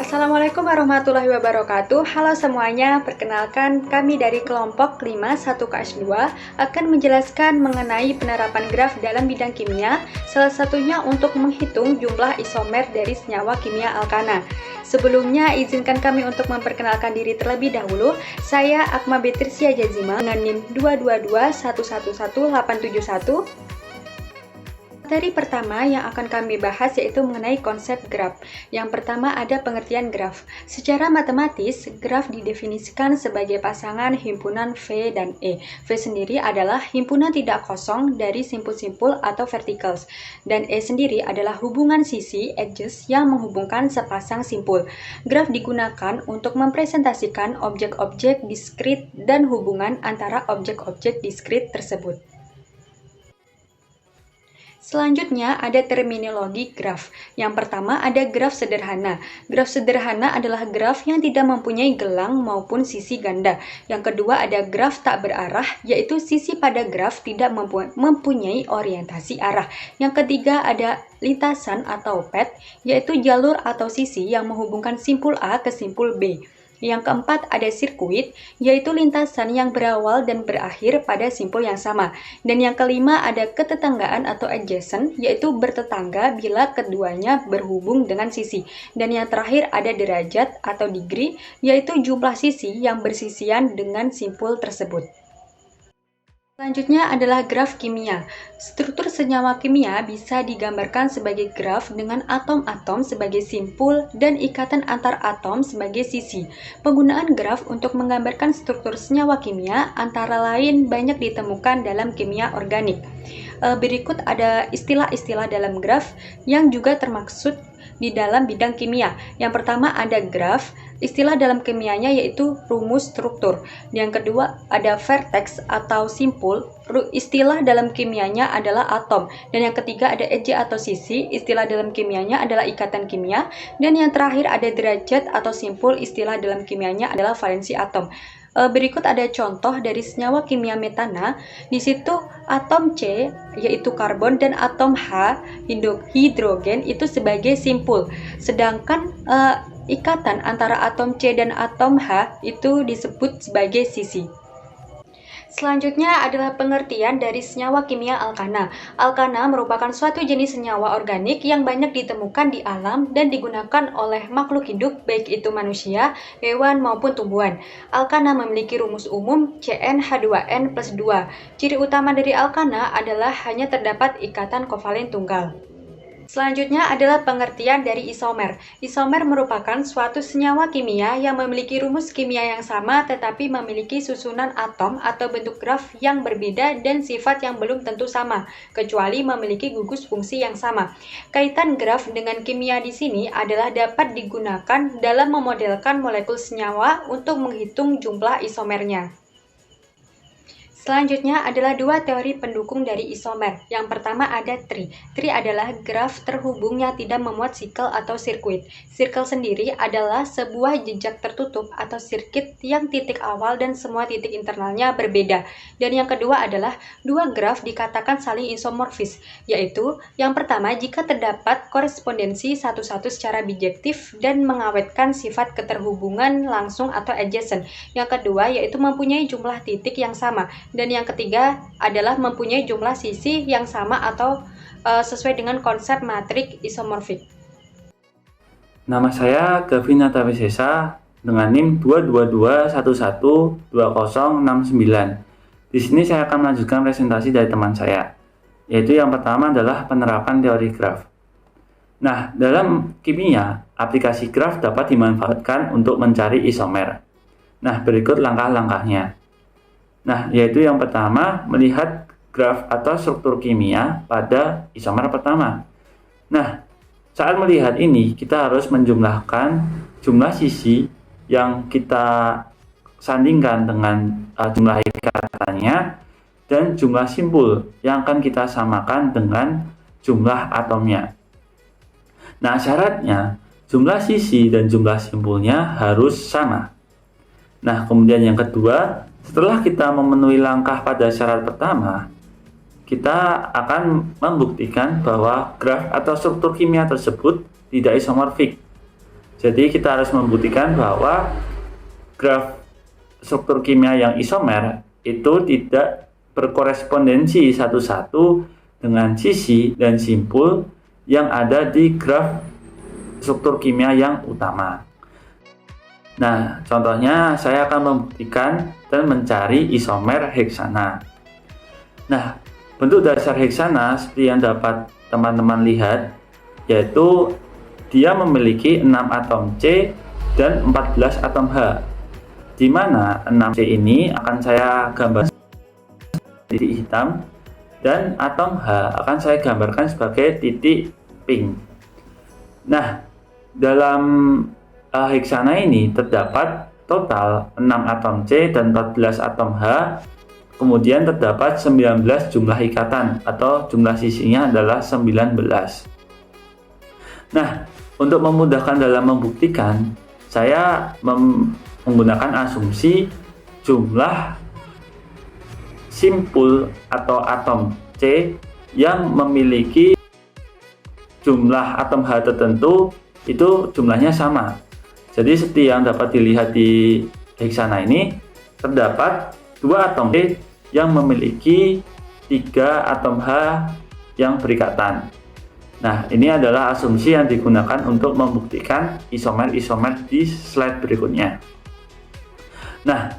Assalamualaikum warahmatullahi wabarakatuh. Halo semuanya, perkenalkan kami dari kelompok 5 1KS2 akan menjelaskan mengenai penerapan graf dalam bidang kimia, salah satunya untuk menghitung jumlah isomer dari senyawa kimia alkana. Sebelumnya, izinkan kami untuk memperkenalkan diri terlebih dahulu. Saya Akma Betricia Jazima dengan NIM 222111871. Materi pertama yang akan kami bahas yaitu mengenai konsep graf. Yang pertama ada pengertian graf. Secara matematis, graf didefinisikan sebagai pasangan himpunan V dan E. V sendiri adalah himpunan tidak kosong dari simpul-simpul atau verticals. Dan E sendiri adalah hubungan sisi edges yang menghubungkan sepasang simpul. Graf digunakan untuk mempresentasikan objek-objek diskrit dan hubungan antara objek-objek diskrit tersebut. Selanjutnya ada terminologi graf. Yang pertama ada graf sederhana. Graf sederhana adalah graf yang tidak mempunyai gelang maupun sisi ganda. Yang kedua ada graf tak berarah, yaitu sisi pada graf tidak mempunyai orientasi arah. Yang ketiga ada lintasan atau path, yaitu jalur atau sisi yang menghubungkan simpul A ke simpul B. Yang keempat ada sirkuit, yaitu lintasan yang berawal dan berakhir pada simpul yang sama. Dan yang kelima ada ketetanggaan atau adjacent, yaitu bertetangga bila keduanya berhubung dengan sisi. Dan yang terakhir ada derajat atau degree, yaitu jumlah sisi yang bersisian dengan simpul tersebut. Selanjutnya adalah graf kimia. Struktur senyawa kimia bisa digambarkan sebagai graf dengan atom-atom sebagai simpul dan ikatan antar atom sebagai sisi. Penggunaan graf untuk menggambarkan struktur senyawa kimia antara lain banyak ditemukan dalam kimia organik. Berikut ada istilah-istilah dalam graf yang juga termaksud di dalam bidang kimia. Yang pertama ada graf. Istilah dalam kimianya yaitu rumus struktur. Yang kedua ada vertex atau simpul. Istilah dalam kimianya adalah atom. Dan yang ketiga ada edge atau sisi. Istilah dalam kimianya adalah ikatan kimia. Dan yang terakhir ada derajat atau simpul. Istilah dalam kimianya adalah valensi atom. Berikut ada contoh dari senyawa kimia metana. Di situ atom C yaitu karbon dan atom H hidrogen itu sebagai simpul. Sedangkan ikatan antara atom C dan atom H itu disebut sebagai sisi. Selanjutnya adalah pengertian dari senyawa kimia alkana. Alkana merupakan suatu jenis senyawa organik yang banyak ditemukan di alam dan digunakan oleh makhluk hidup, baik itu manusia, hewan, maupun tumbuhan. Alkana memiliki rumus umum CnH2n+2. Ciri utama dari alkana adalah hanya terdapat ikatan kovalen tunggal. Selanjutnya adalah pengertian dari isomer. Isomer merupakan suatu senyawa kimia yang memiliki rumus kimia yang sama tetapi memiliki susunan atom atau bentuk graf yang berbeda dan sifat yang belum tentu sama, kecuali memiliki gugus fungsi yang sama. Kaitan graf dengan kimia di sini adalah dapat digunakan dalam memodelkan molekul senyawa untuk menghitung jumlah isomernya. Selanjutnya adalah dua teori pendukung dari isomer. Yang pertama ada tree. Tree adalah graf terhubung yang tidak memuat sikel atau sirkuit. Sirkel sendiri adalah sebuah jejak tertutup atau sirkuit yang titik awal dan semua titik internalnya berbeda. Dan yang kedua adalah dua graf dikatakan saling isomorfis, yaitu yang pertama jika terdapat korespondensi satu-satu secara bijektif dan mengawetkan sifat keterhubungan langsung atau adjacent. Yang kedua yaitu mempunyai jumlah titik yang sama. Dan yang ketiga adalah mempunyai jumlah sisi yang sama atau sesuai dengan konsep matrik isomorfik. Nama saya Gavin Natawisesa dengan NIM 222112069. Di sini saya akan melanjutkan presentasi dari teman saya, yaitu yang pertama adalah penerapan teori graf. Nah, dalam kimia, aplikasi graf dapat dimanfaatkan untuk mencari isomer. Nah, berikut langkah-langkahnya. Nah, yaitu yang pertama, melihat graf atau struktur kimia pada isomer pertama. Nah, saat melihat ini, kita harus menjumlahkan jumlah sisi yang kita sandingkan dengan jumlah ikatannya dan jumlah simpul yang akan kita samakan dengan jumlah atomnya. Nah, syaratnya jumlah sisi dan jumlah simpulnya harus sama. Nah, kemudian yang kedua, setelah kita memenuhi langkah pada syarat pertama, kita akan membuktikan bahwa graf atau struktur kimia tersebut tidak isomorfik. Jadi kita harus membuktikan bahwa graf struktur kimia yang isomer itu tidak berkorespondensi satu-satu dengan sisi dan simpul yang ada di graf struktur kimia yang utama. Nah, contohnya saya akan membuktikan dan mencari isomer heksana. Nah, bentuk dasar heksana seperti yang dapat teman-teman lihat, yaitu dia memiliki 6 atom C dan 14 atom H, di mana 6C ini akan saya gambar titik hitam dan atom H akan saya gambarkan sebagai titik pink. Nah, dalam heksana ini terdapat total 6 atom C dan 14 atom H, kemudian terdapat 19 jumlah ikatan atau jumlah sisinya adalah 19. Nah, untuk memudahkan dalam membuktikan, saya menggunakan asumsi jumlah simpul atau atom C yang memiliki jumlah atom H tertentu itu jumlahnya sama. Jadi seperti yang dapat dilihat di heksana ini, terdapat 2 atom C yang memiliki 3 atom H yang berikatan. Nah, ini adalah asumsi yang digunakan untuk membuktikan isomer-isomer di slide berikutnya. Nah,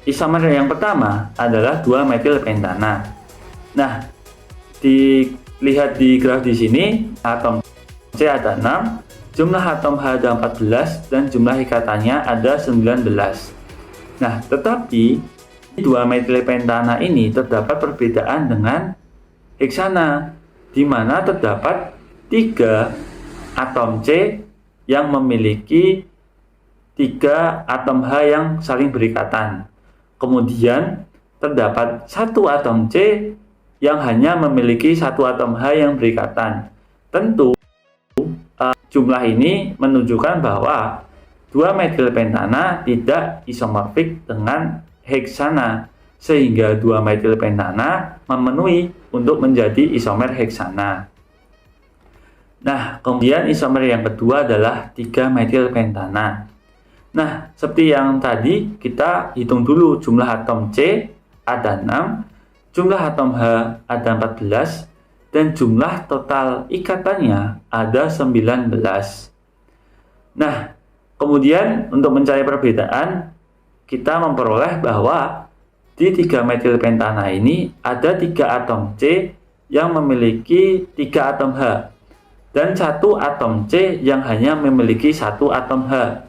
isomer yang pertama adalah 2-metilpentana. Nah, dilihat di graf di sini, atom C ada 6, jumlah atom H ada 14, dan jumlah ikatannya ada 19. Nah, tetapi 2-metilpentana ini terdapat perbedaan dengan heksana, di mana terdapat 3 atom C yang memiliki 3 atom H yang saling berikatan. Kemudian terdapat 1 atom C yang hanya memiliki 1 atom H yang berikatan. Tentu jumlah ini menunjukkan bahwa 2-metilpentana tidak isomorfik dengan heksana, sehingga 2-metilpentana memenuhi untuk menjadi isomer heksana. Nah, kemudian isomer yang kedua adalah 3-metilpentana. Nah, seperti yang tadi, kita hitung dulu jumlah atom C ada 6, jumlah atom H ada 14, dan jumlah total ikatannya ada 19. Nah, kemudian untuk mencari perbedaan, kita memperoleh bahwa di 3-metilpentana ini ada 3 atom C yang memiliki 3 atom H dan 1 atom C yang hanya memiliki 1 atom H.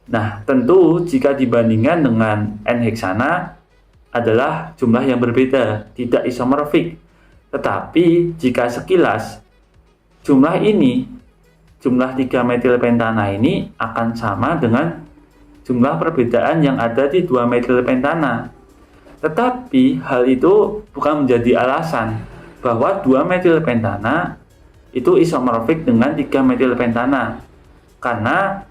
Nah, tentu jika dibandingkan dengan N-heksana adalah jumlah yang berbeda, tidak isomorfik. Tetapi jika sekilas jumlah 3-metilpentana ini akan sama dengan jumlah perbedaan yang ada di 2-metilpentana. Tetapi hal itu bukan menjadi alasan bahwa 2-metilpentana itu isomorfik dengan 3-metilpentana, karena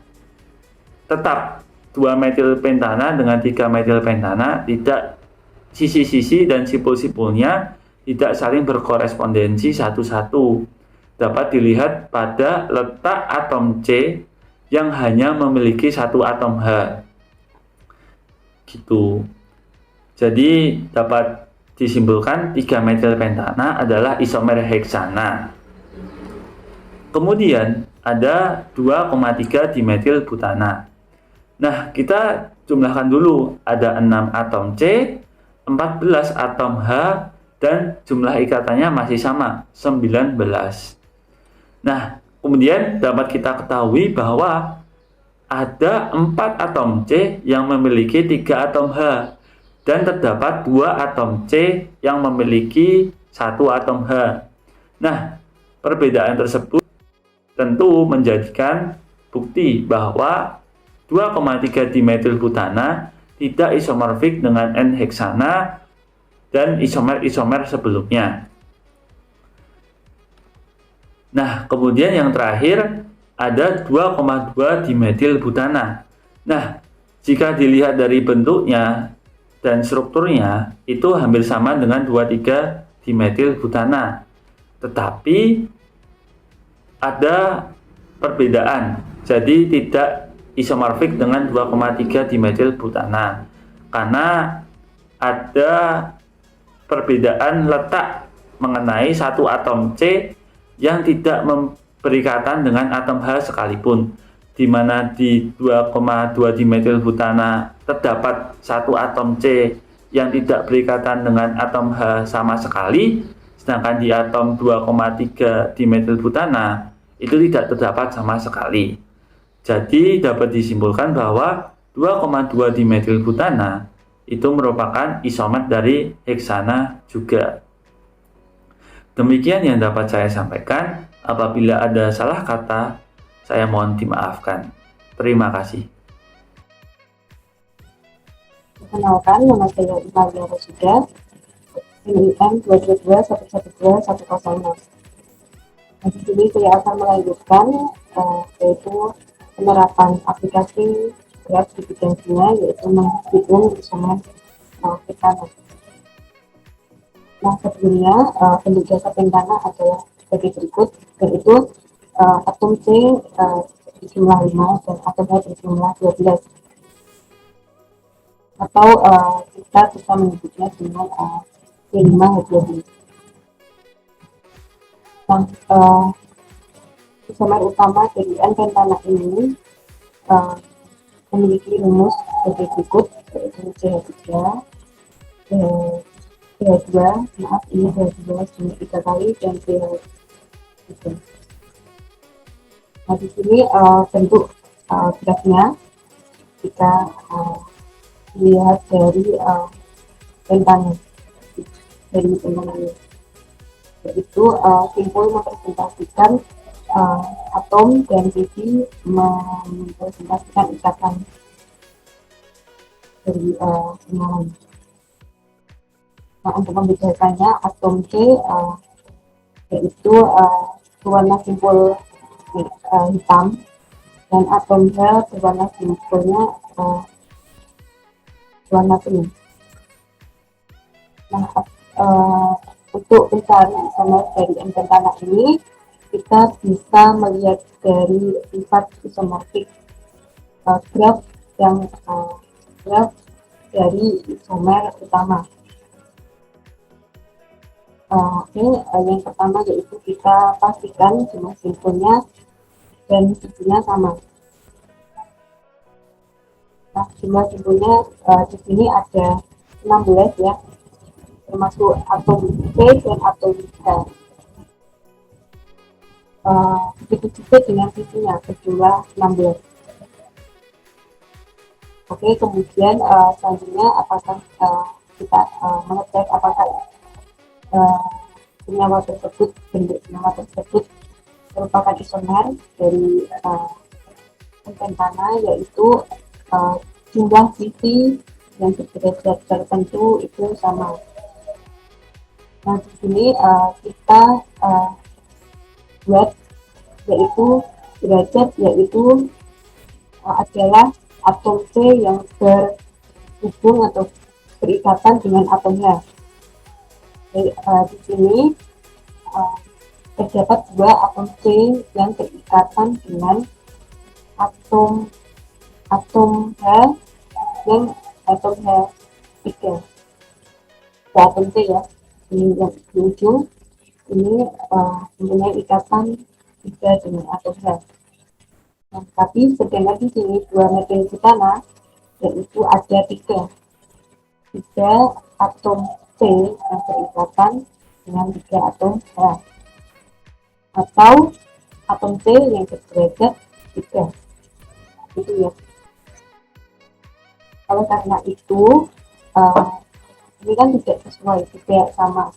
tetap 2-metilpentana dengan 3-metilpentana tidak, sisi-sisi dan simpul-simpulnya tidak saling berkorespondensi satu-satu. Dapat dilihat pada letak atom C yang hanya memiliki 1 atom H. Gitu. Jadi dapat disimpulkan 3-metilpentana adalah isomer heksana. Kemudian ada 2,3 dimetilbutana. Nah, kita jumlahkan dulu. Ada 6 atom C, 14 atom H, dan jumlah ikatannya masih sama, 19. Nah, kemudian dapat kita ketahui bahwa ada 4 atom C yang memiliki 3 atom H, dan terdapat 2 atom C yang memiliki 1 atom H. Nah, perbedaan tersebut tentu menjadikan bukti bahwa 2,3 dimetilbutana tidak isomorfik dengan N-heksana dan isomer-isomer sebelumnya. Nah, kemudian yang terakhir ada 2,2 dimetilbutana. Nah, jika dilihat dari bentuknya dan strukturnya, itu hampir sama dengan 2,3 dimetilbutana. Tetapi ada perbedaan Jadi tidak isomorfik dengan 2,3 dimetil butana karena ada perbedaan letak mengenai satu atom C yang tidak berikatan dengan atom H sekalipun, di mana di 2,2 dimetil butana terdapat satu atom C yang tidak berikatan dengan atom H sama sekali, sedangkan di atom 2,3 dimetil butana itu tidak terdapat sama sekali. Jadi dapat disimpulkan bahwa 2,2 dimetil butana itu merupakan isomer dari heksana juga. Demikian yang dapat saya sampaikan. Apabila ada salah kata, saya mohon dimaafkan. Terima kasih. Perkenalkan, nama saya Imalia Rosida, NIM 222112106. Di sini saya akan melanjutkan yaitu penerapan aplikasi graf di bidang kimia, yaitu menghitung isomer ketana. Nah, sebelumnya bentuk jasa pentana adalah sebagai berikut, yaitu atom C berjumlah 5 dan atom H berjumlah 12. Atau kita bisa menyebutnya dengan C5H12. Nah, isomer utama dari N-pentana ini memiliki rumus sebagai berikut, yaitu CH3, CH2, maaf ini CH2 sebanyak 3 kali dan CH3. Nah, di sini bentuk grafnya kita lihat dari pentana ini, yaitu simpul mempresentasikan atom dan sisi mempresentasikan ikatan dari penyalaan. Nah, untuk membedakannya, atom C yaitu berwarna simpul hitam, dan atom H berwarna simpulnya warna kuning. Nah, untuk mencari isomer dari N-pentana ini, kita bisa melihat dari sifat isomorfik graf dari isomer utama. Yang pertama yaitu kita pastikan jumlah simpulnya dan sisinya sama. Nah, jumlah simpulnya di sini ada 16 ya, termasuk atom C dan atom H. Begitu juga dengan sisinya berjumlah 16. Oke, kemudian selanjutnya apakah kita mengecek apakah senyawa tersebut, bentuk senyawa tersebut merupakan isomer dari pentana, yaitu jumlah sisi yang derajat tertentu itu sama. Nah, di sini kita buat yaitu derajat, yaitu adalah atom C yang berhubung atau berikatan dengan atom H. Jadi, di sini terdapat dua atom C yang berikatan dengan atom H yang atom H3. Atom C ya, ini yang di ujung ini mempunyai ikatan 3 dengan atom H. Nah, tapi sedangkan di sini 2 metil butana yaitu ada 3 atom C yang berikatan dengan 3 atom H, atau atom C yang berderajat 3 gitu ya. Kalau karena itu ini kan tidak sesuai, tidak sama.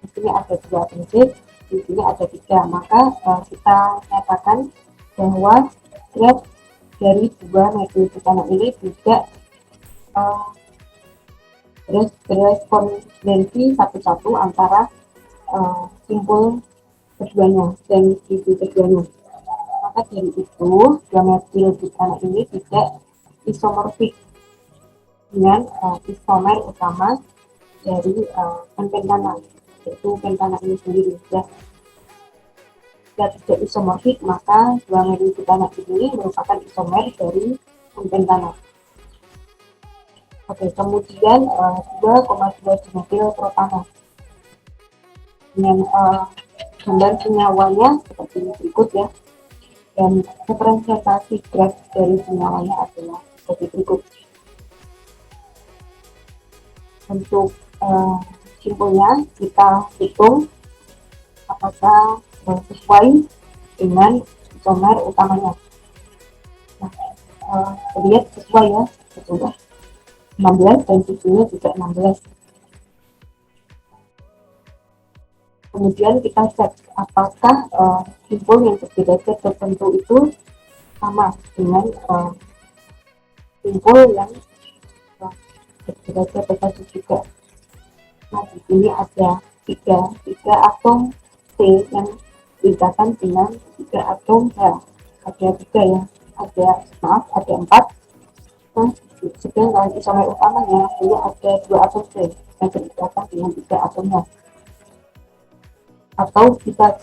Di sini ada 2 atom C, di sini ada 3, maka kita nyatakan bahwa graf dari 2 metil butana ini tidak berespondensi satu-satu antara simpul keduanya dan sisi keduanya. Maka dari itu 2 metil butana ini tidak isomorfik dengan isomer utama dari pentana, yaitu pentana ini sendiri ya. jika tidak isomorfik, maka dua metilbutana ini merupakan isomer dari pentana. Oke, kemudian 2,2 dimetil propana dengan gambar senyawanya seperti berikut ya, dan representasi graf dari senyawanya adalah seperti berikut. Untuk simpulnya kita hitung apakah sesuai dengan isomer utamanya. Nah, lihat sesuai ya, sudah 16 dan susunya juga 16. Kemudian kita cek apakah simpul yang berderajat tertentu itu sama dengan simpul yang berderajat tertentu juga. Nah, di sini ada tiga atom C yang berdekatan dengan 3 atom H. Ada 3 ya, ada 4. Nah, sedangkan isomer utamanya ini ada 2 atom C yang berdekatan dengan 3 atom H. Atau kita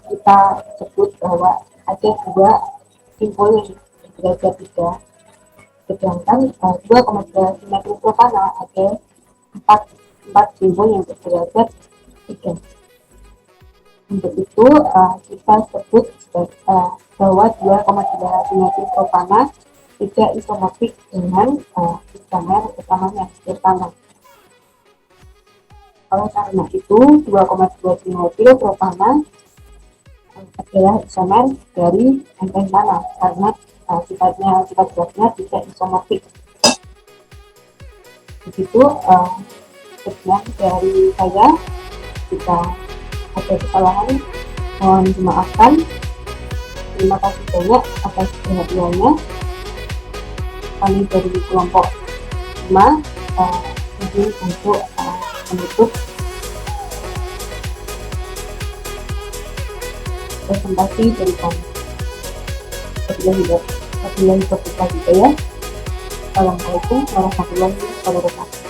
sebut bahwa ada 2 simpul yang berderajat 3, sedangkan 2,2 dimetil propana ada 4 simpul yang berderajat 3. Untuk itu kita sebut bahwa 2,2 dimetil propana tidak isomorfik dengan isomer utamanya, pertama. Oleh karena itu 2,2 dimetil propana adalah isomer dari pentana karena sifat gasnya tidak isomorfik. Begitu sekian dari saya. Jika ada kesalahan mohon dimaafkan. Terima kasih banyak atas perhatiannya. Kami dari kelompok 5 izin untuk menutup presentasi dari kami. Wabillahi taufiq wal hidayah. Assalamualaikum warahmatullahi wabarakatuh.